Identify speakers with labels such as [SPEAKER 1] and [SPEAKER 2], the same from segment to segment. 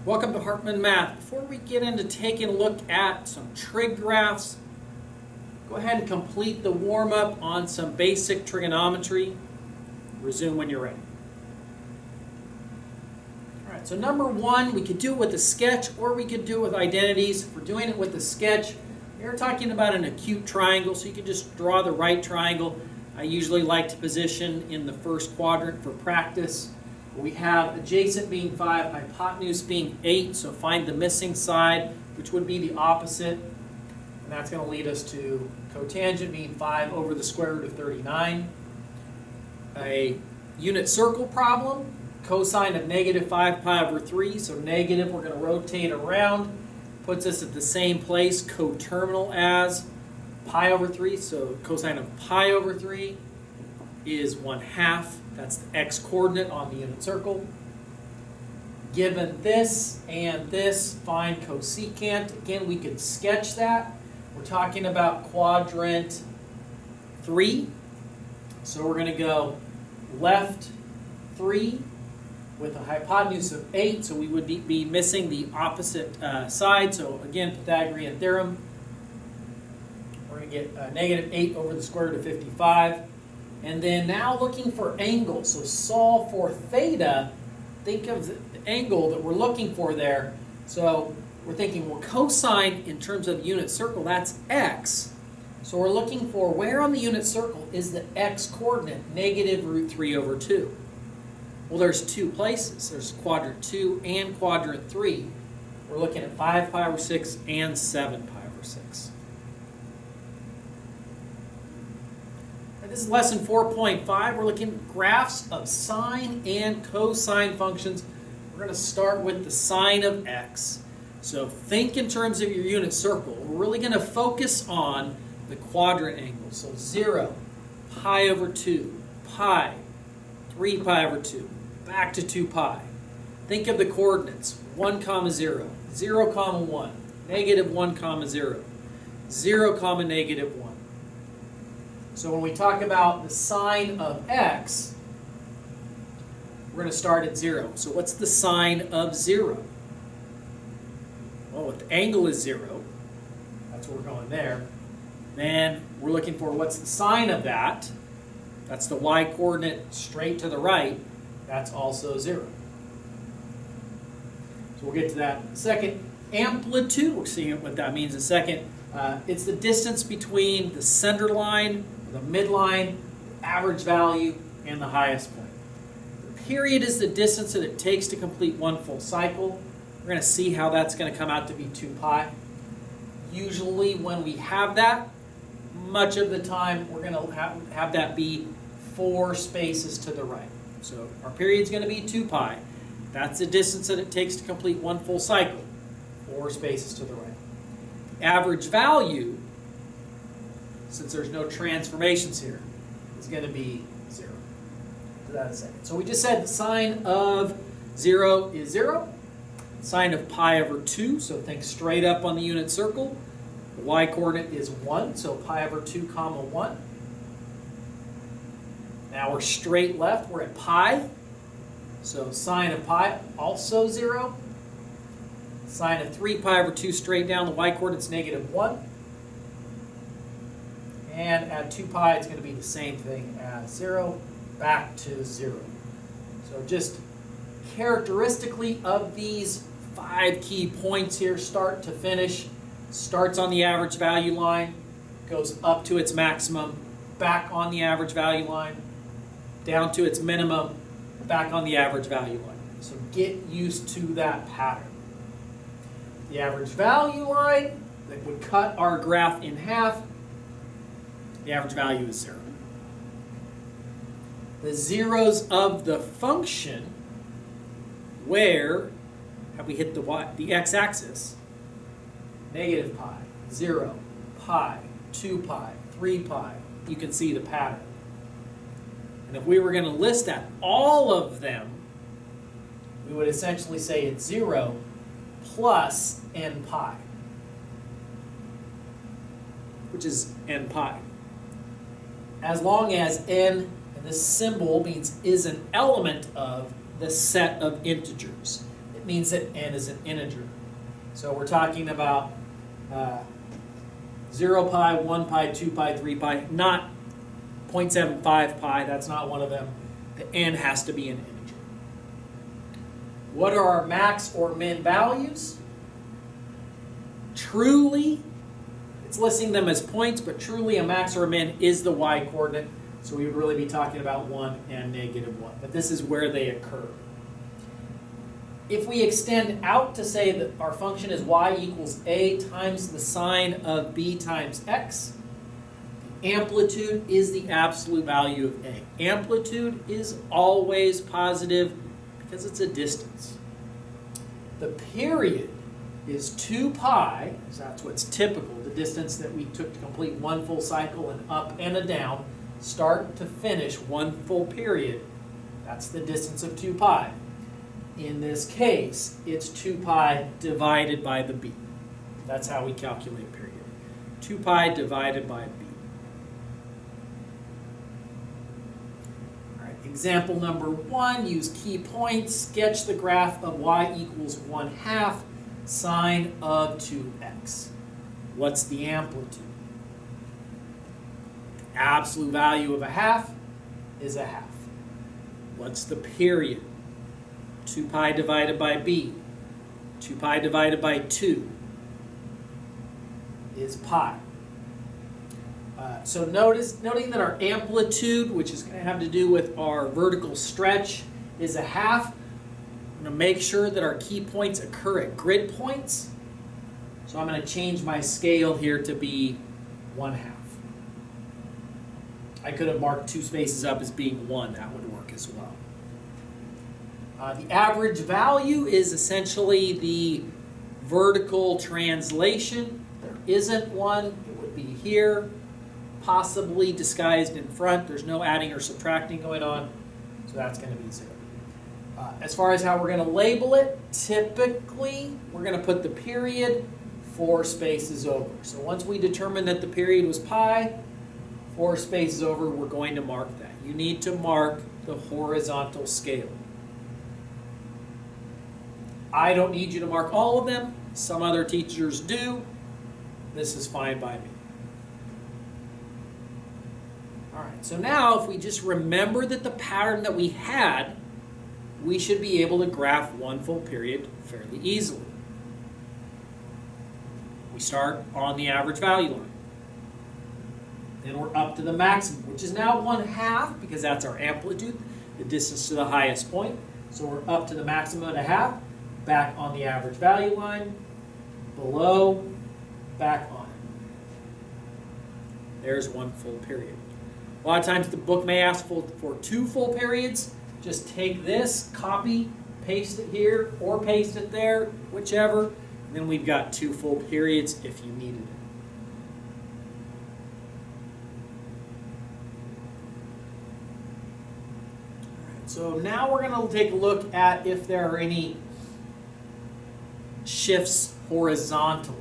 [SPEAKER 1] Welcome to Hartman Math. Before we get into taking a look at some trig graphs, go ahead and complete the warm-up on some basic trigonometry. Resume when you're ready. All right, so number one, we could do it with a sketch or we could do it with identities. If we're doing it with the sketch, we're talking about an acute triangle, so you can just draw the right triangle. I usually like to position in the first quadrant for practice. We have adjacent being 5, hypotenuse being 8, so find the missing side, which would be the opposite. And that's going to lead us to cotangent being 5 over the square root of 39. A unit circle problem, cosine of negative 5 pi over 3, so negative, we're going to rotate around, puts us at the same place, coterminal as pi over 3, so cosine of pi over 3 is 1/2. That's the x-coordinate on the unit circle. Given this and this, find cosecant. Again, we could sketch that. We're talking about quadrant 3. So we're going to go left 3 with a hypotenuse of 8. So we would be missing the opposite side. So again, Pythagorean theorem. We're going to get negative 8 over the square root of 55. And then now looking for angles, so solve for theta. Think of the angle that we're looking for there. So we're thinking, well, cosine in terms of the unit circle, that's x. So we're looking for where on the unit circle is the x-coordinate, negative root 3 over 2. Well, there's two places. There's quadrant 2 and quadrant 3. We're looking at 5 pi over 6 and 7 pi over 6. This is lesson 4.5. We're looking at graphs of sine and cosine functions. We're going to start with the sine of x. So think in terms of your unit circle. We're really going to focus on the quadrant angle. So 0, pi over 2, pi, 3 pi over 2, back to 2 pi. Think of the coordinates. 1, 0, 0, 1, negative 1, 0, 0, negative 1. So when we talk about the sine of x, we're going to start at 0. So what's the sine of 0? Well, if the angle is 0, that's where we're going there. Then we're looking for what's the sine of that. That's the y-coordinate straight to the right. That's also 0. So we'll get to that in a second. Amplitude, we'll see what that means in a second. It's the distance between the center line, the midline, the average value, and the highest point. The period is the distance that it takes to complete one full cycle. We're going to see how that's going to come out to be 2 pi. Usually when we have that, much of the time we're going to have that be 4 spaces to the right. So our period is going to be 2 pi. That's the distance that it takes to complete one full cycle. 4 spaces to the right. Average value, since there's no transformations here, is going to be 0. To that in a second. So we just said the sine of 0 is 0. Sine of pi over 2, so think straight up on the unit circle. The y-coordinate is 1, so pi over 2, 1. Now we're straight left, we're at pi. So sine of pi, also 0. Sine of 3 pi over 2 straight down, the y-coordinate's negative 1. And at 2 pi, it's going to be the same thing as 0, back to 0. So just characteristically of these 5 key points here, start to finish, starts on the average value line, goes up to its maximum, back on the average value line, down to its minimum, back on the average value line. So get used to that pattern. The average value line that would cut our graph in half, the average value is 0. The zeros of the function, where have we hit the x-axis? Negative pi, 0, pi, 2 pi, 3 pi. You can see the pattern. And if we were going to list out all of them, we would essentially say it's 0 plus n pi, which is n pi. As long as n, and this symbol means is an element of the set of integers. It it means that n is an integer. So we're talking about 0 pi, 1 pi, 2 pi, 3 pi, not 0.75 pi, that's not one of them. The n has to be an integer. What are our max or min values? Truly, it's listing them as points, but truly a max or a min is the y-coordinate. So we would really be talking about 1 and negative 1. But this is where they occur. If we extend out to say that our function is y equals a times the sine of b times x, amplitude is the absolute value of a. Amplitude is always positive because it's a distance. The period is 2 pi, so that's what's typical, the distance that we took to complete one full cycle, an up and a down, start to finish, one full period. That's the distance of 2 pi. In this case, it's 2 pi divided by the b. That's how we calculate period. 2 pi divided by b. All right, example number 1, use key points. Sketch the graph of y equals 1/2 sine of 2x. What's the amplitude? The absolute value of a half is a half. What's the period? 2 pi divided by b. 2 pi divided by 2 is pi. So noting that our amplitude, which is going to have to do with our vertical stretch, is a half, I'm going to make sure that our key points occur at grid points. So I'm going to change my scale here to be 1/2. I could have marked 2 spaces up as being 1. That would work as well. The average value is essentially the vertical translation. There isn't one. It would be here, possibly disguised in front. There's no adding or subtracting going on, so that's going to be 0. As far as how we're going to label it, typically we're going to put the period 4 spaces over. So once we determine that the period was pi, 4 spaces over, we're going to mark that. You need to mark the horizontal scale. I don't need you to mark all of them. Some other teachers do. This is fine by me. All right, so now if we just remember that the pattern that we had, we should be able to graph one full period fairly easily. We start on the average value line. Then we're up to the maximum, which is now 1/2 because that's our amplitude, the distance to the highest point. So we're up to the maximum and a half, back on the average value line, below, back on it. There's one full period. A lot of times the book may ask for 2 full periods. Just take this, copy, paste it here, or paste it there, whichever. And then we've got 2 full periods if you needed it. So now we're going to take a look at if there are any shifts horizontally.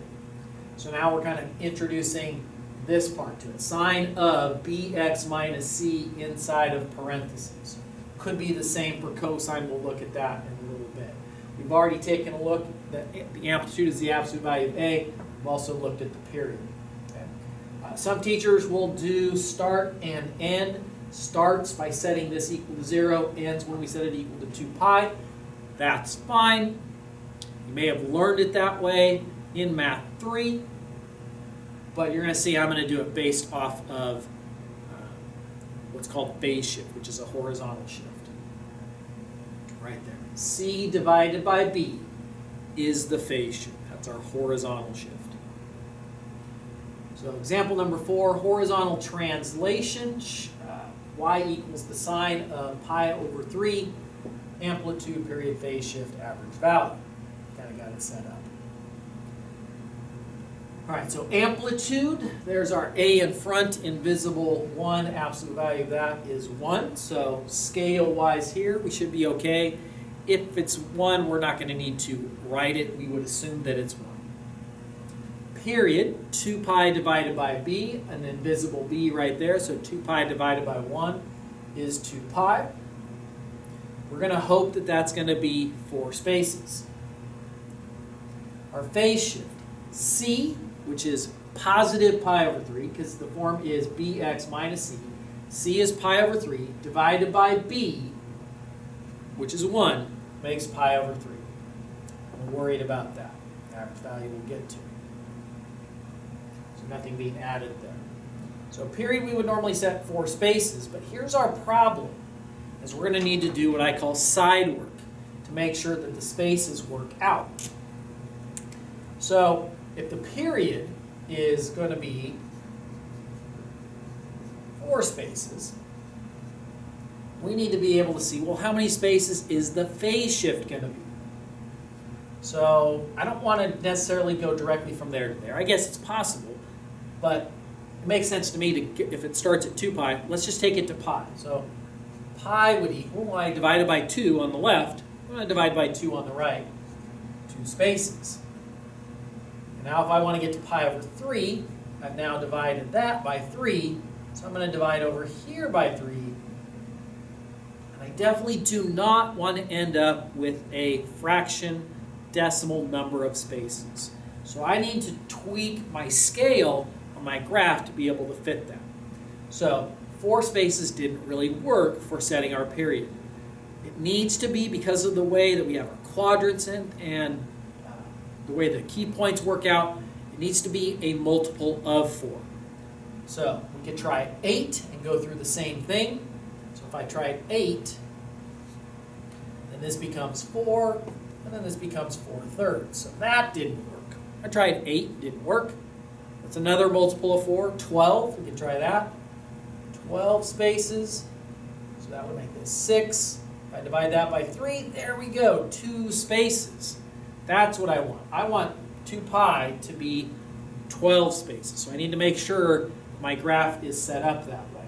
[SPEAKER 1] So now we're kind of introducing this part to it. Sine of bx minus c inside of parentheses. Could be the same for cosine. We'll look at that in a little bit. We've already taken a look that the amplitude is the absolute value of a. We've also looked at the period. Okay. Some teachers will do start and end. Starts by setting this equal to 0, ends when we set it equal to 2 pi. That's fine. You may have learned it that way in Math 3, but you're going to see I'm going to do it based off of what's called phase shift, which is a horizontal shift. Right there. C divided by B is the phase shift. That's our horizontal shift. So example number 4, horizontal translation. Y equals the sine of pi over 3, amplitude, period, phase shift, average value. Kind of got it set up. All right, so amplitude, there's our A in front, invisible 1, absolute value of that is 1. So scale-wise here, we should be okay. If it's 1, we're not going to need to write it. We would assume that it's 1. Period, 2 pi divided by b, an invisible b right there, so 2 pi divided by 1 is 2 pi. We're going to hope that that's going to be 4 spaces. our phase shift. C, which is positive pi over 3, because the form is bx minus c. C is pi over 3 divided by b, which is 1, makes pi over 3. I'm worried about that. Average value we'll get to. So nothing being added there. So period we would normally set 4 spaces, but here's our problem, is we're going to need to do what I call side work to make sure that the spaces work out. So if the period is going to be 4 spaces, we need to be able to see, well, how many spaces is the phase shift going to be? So I don't want to necessarily go directly from there to there. I guess it's possible, but it makes sense to me to get, if it starts at 2 pi, let's just take it to pi. So pi would equal, I divided by 2 on the left, I'm going to divide by 2 on the right, 2 spaces. And now if I want to get to pi over 3, I've now divided that by 3, so I'm going to divide over here by 3. And I definitely do not want to end up with a fraction decimal number of spaces. So I need to tweak my scale on my graph to be able to fit that. So 4 spaces didn't really work for setting our period. It needs to be, because of the way that we have our quadrants in and the way the key points work out, it needs to be a multiple of 4. So we could try 8 and go through the same thing. So if I tried 8, then this becomes 4, and then this becomes 4/3. So that didn't work. I tried 8, didn't work. That's another multiple of 4. 12, we can try that. 12 spaces, so that would make this 6. If I divide that by 3, there we go, 2 spaces. That's what I want. I want 2 pi to be 12 spaces. So I need to make sure my graph is set up that way.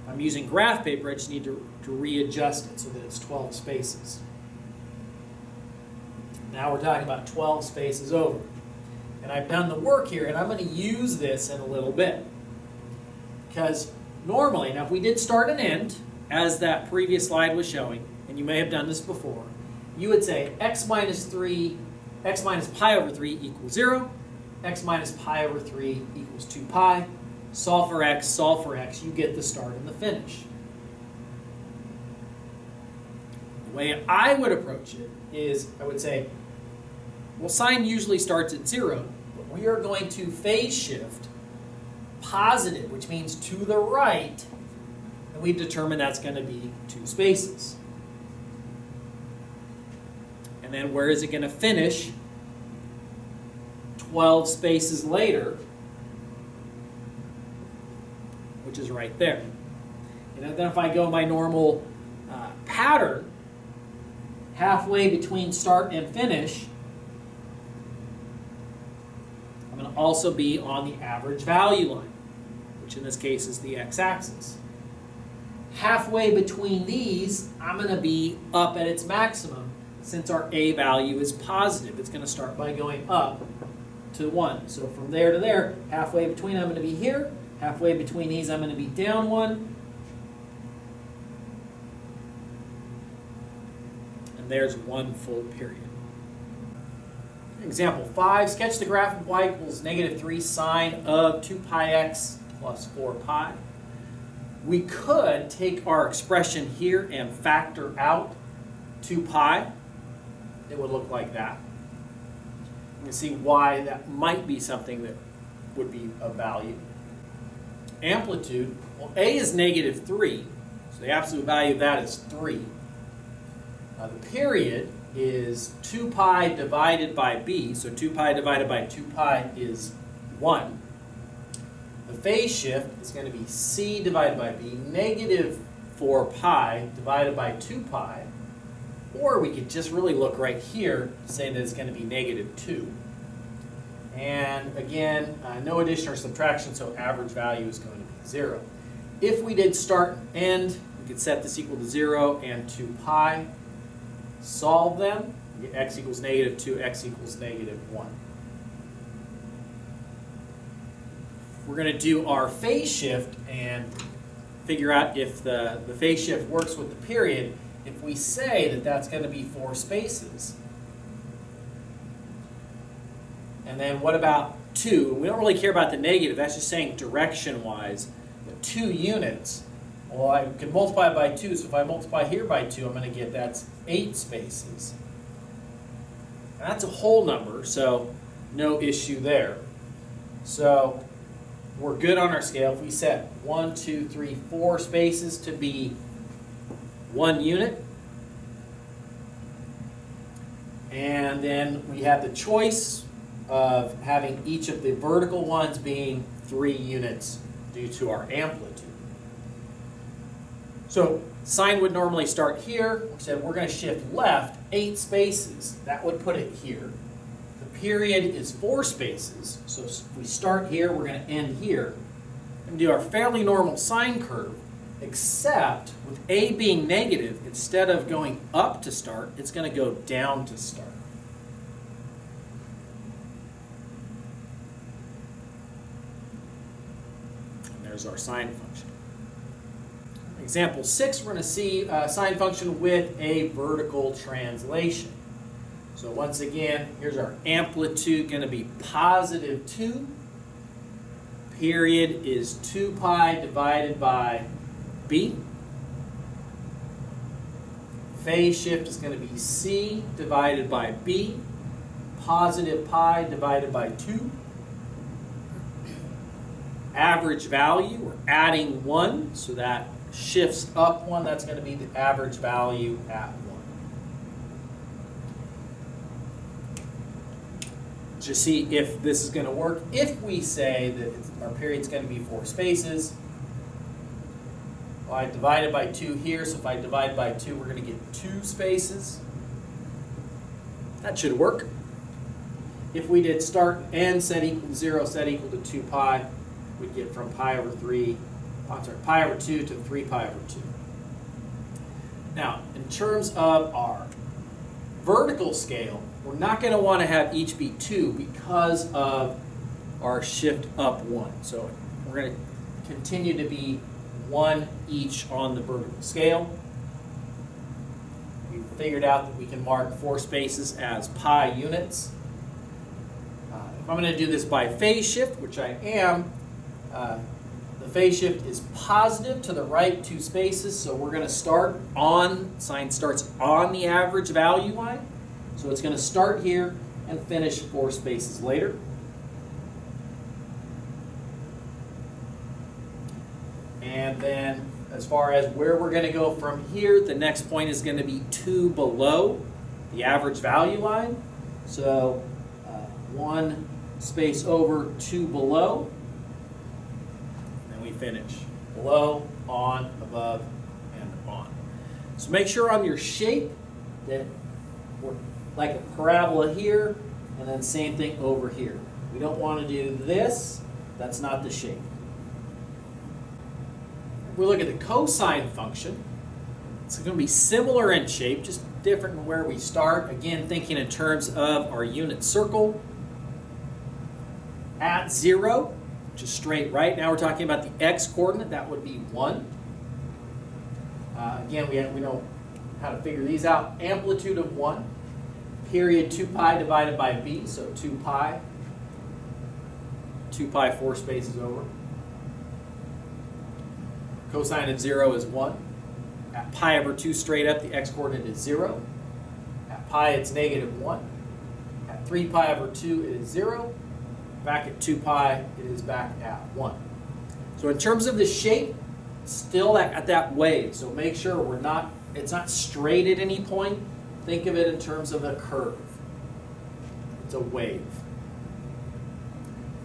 [SPEAKER 1] If I'm using graph paper, I just need to readjust it so that it's 12 spaces. Now we're talking about 12 spaces over. And I've done the work here, and I'm going to use this in a little bit. Because normally, now if we did start and end, as that previous slide was showing, and you may have done this before, you would say x minus pi over 3 equals 0, x minus pi over 3 equals 2 pi, solve for x, you get the start and the finish. The way I would approach it is, I would say, well, sine usually starts at 0, but we are going to phase shift positive, which means to the right, and we've determined that's going to be 2 spaces. And then where is it going to finish? 12 spaces later, which is right there. And then if I go my normal pattern, halfway between start and finish, I'm going to also be on the average value line, which in this case is the x-axis. Halfway between these, I'm going to be up at its maximum. Since our a value is positive, it's going to start by going up to 1. So from there to there, halfway between I'm going to be here. Halfway between these I'm going to be down 1. And there's 1 full period. Example 5, sketch the graph of y equals -3 sine of 2 pi x plus 4 pi. We could take our expression here and factor out 2 pi. It would look like that. You can see why that might be something that would be of value. Amplitude, well, a is -3, so the absolute value of that is 3. The period is 2 pi divided by b, so 2 pi divided by 2 pi is 1. The phase shift is going to be c divided by b, -4 pi divided by 2 pi, or we could just really look right here, saying that it's going to be -2. And again, no addition or subtraction, so average value is going to be 0. If we did start and end, we could set this equal to 0 and 2 pi. Solve them, we get x equals -2, x equals -1. We're going to do our phase shift and figure out if the phase shift works with the period. If we say that that's going to be 4 spaces, And then what about 2? We don't really care about the negative. That's just saying direction-wise. But 2 units, well, I can multiply by 2. So if I multiply here by 2, I'm going to get that's 8 spaces. And that's a whole number, so no issue there. So we're good on our scale. If we set 1, 2, 3, 4 spaces to be 1 unit, and then we have the choice of having each of the vertical ones being 3 units due to our amplitude. So sine would normally start here. We said we're going to shift left 8 spaces. That would put it here. The period is 4 spaces. So if we start here, we're going to end here. And do our fairly normal sine curve, except with a being negative, instead of going up to start, it's going to go down to start. And there's our sine function. Example 6, we're going to see a sine function with a vertical translation. So once again, here's our amplitude going to be positive 2. Period is 2 pi divided by b. Phase shift is going to be c divided by b. Positive pi divided by 2. Average value, we're adding 1, so that shifts up 1. That's going to be the average value at 1. Just see if this is going to work. If we say that our period is going to be 4 spaces, well, I divided by 2 here, so if I divide by 2, we're going to get 2 spaces. That should work. If we did start and end set equal to 0, set equal to 2 pi, we'd get from pi over 2 to 3 pi over 2. Now, in terms of our vertical scale, we're not going to want to have each be 2 because of our shift up 1. So we're going to continue to be 1 each on the vertical scale. We've figured out that we can mark 4 spaces as pi units. If I'm going to do this by phase shift, which I am, the phase shift is positive to the right 2 spaces, so we're going to start on, sine starts on the average value line. So it's going to start here and finish 4 spaces later. And then as far as where we're going to go from here, the next point is going to be 2 below the average value line. So 1 space over, 2 below. And we finish. Below, on, above, and on. So make sure on your shape that we're like a parabola here, and then same thing over here. We don't want to do this. That's not the shape. We look at the cosine function. It's going to be similar in shape, just different in where we start. Again, thinking in terms of our unit circle. At 0, which is straight right. Now we're talking about the x-coordinate. That would be 1. Again, we know how to figure these out. Amplitude of 1. Period 2 pi divided by b, so 2 pi. 2 pi 4 spaces over. Cosine of 0 is 1. At pi over 2 straight up, the x-coordinate is 0. At pi, it's negative 1. At 3 pi over 2, it is 0. Back at 2 pi, it is back at 1. So in terms of the shape, still at that wave. So make sure it's not straight at any point. Think of it in terms of a curve. It's a wave.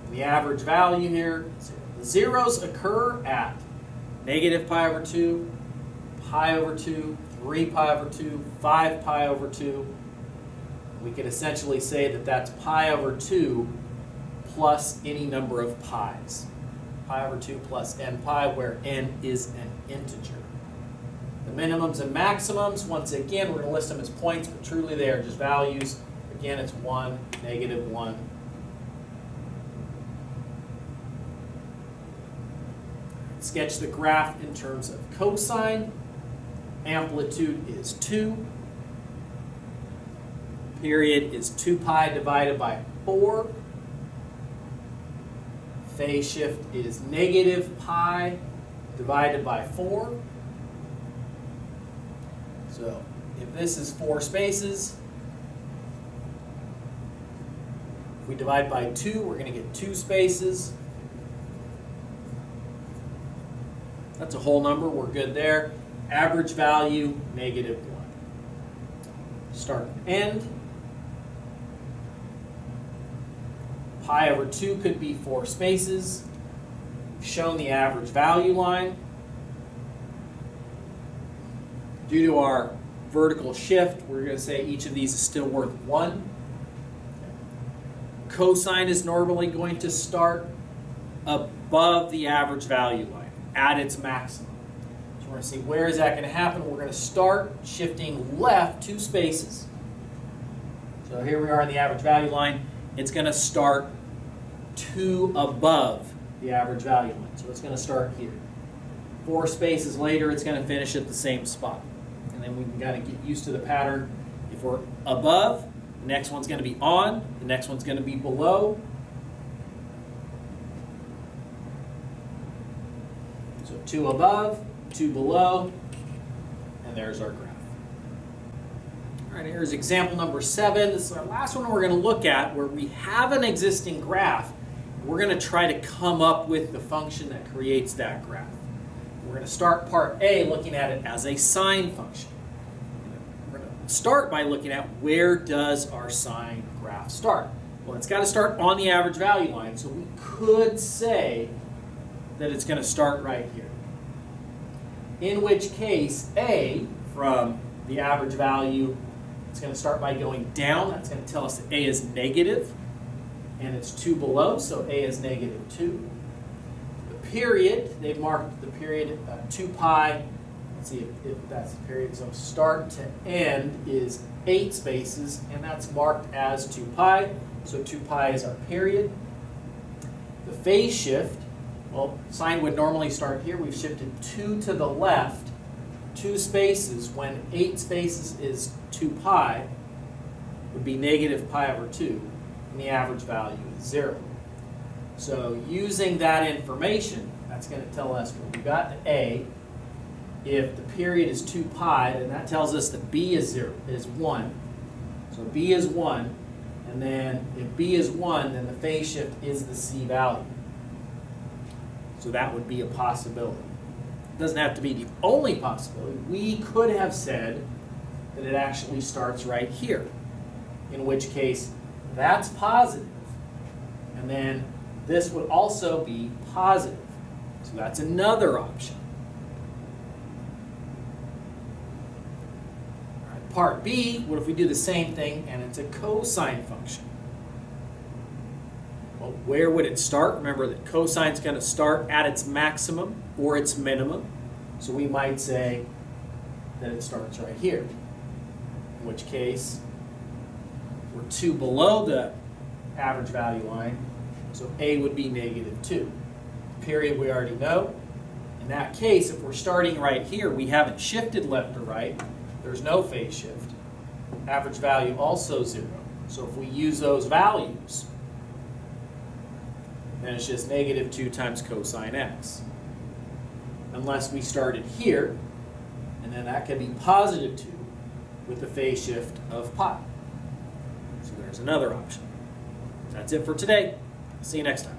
[SPEAKER 1] And the average value here, the zeros occur at negative pi over 2, pi over 2, 3 pi over 2, 5 pi over 2. We can essentially say that that's pi over 2 plus any number of pi's. Pi over 2 plus n pi, where n is an integer. The minimums and maximums, once again, we're going to list them as points, but truly they are just values. Again, it's 1, negative 1. Sketch the graph in terms of cosine. Amplitude is 2. Period is 2 pi divided by 4. phase shift is negative pi divided by 4. So if this is 4 spaces, if we divide by 2, we're going to get 2 spaces. That's a whole number. We're good there. Average value, negative 1. Start and end. Pi over 2 could be 4 spaces. We've shown the average value line. Due to our vertical shift, we're going to say each of these is still worth 1. Cosine is normally going to start above the average value line at its maximum. So we're going to see where is that going to happen. We're going to start shifting left 2 spaces. So here we are on the average value line. It's going to start 2 above the average value line. So it's going to start here. 4 spaces later, it's going to finish at the same spot. And then we can kind of get used to the pattern. If we're above, the next one's going to be on, the next one's going to be below. So 2 above, 2 below, and there's our graph. All right, here's example number 7. This is our last one we're going to look at where we have an existing graph. We're going to try to come up with the function that creates that graph. We're going to start part A looking at it as a sine function. We're going to start by looking at where does our sine graph start. Well, it's got to start on the average value line, so we could say that it's going to start right here. In which case, A, from the average value, it's going to start by going down. That's going to tell us that A is negative, and it's 2 below, so A is negative 2. The period, they've marked the period 2 pi. Let's see if that's the period. So start to end is 8 spaces, and that's marked as 2 pi. So 2 pi is our period. The phase shift, well, sine would normally start here. We've shifted 2 to the left, 2 spaces. When 8 spaces is 2 pi, would be negative pi over 2, and the average value is 0. So using that information, that's going to tell us when we got to A, if the period is 2 pi, then that tells us that B is 1. So B is 1, and then if B is 1, then the phase shift is the C value. So that would be a possibility. It doesn't have to be the only possibility. We could have said that it actually starts right here, in which case that's positive, and then this would also be positive. So that's another option. All right, part B, what if we do the same thing and it's a cosine function? Well, where would it start? Remember that cosine is going to start at its maximum or its minimum. So we might say that it starts right here, in which case we're 2 below the average value line. So A would be negative 2. Period we already know. In that case, if we're starting right here, we haven't shifted left or right. There's no phase shift. Average value also 0. So if we use those values, then it's just negative 2 times cosine x. Unless we started here, and then that could be positive 2 with the phase shift of pi. So there's another option. That's it for today. See you next time.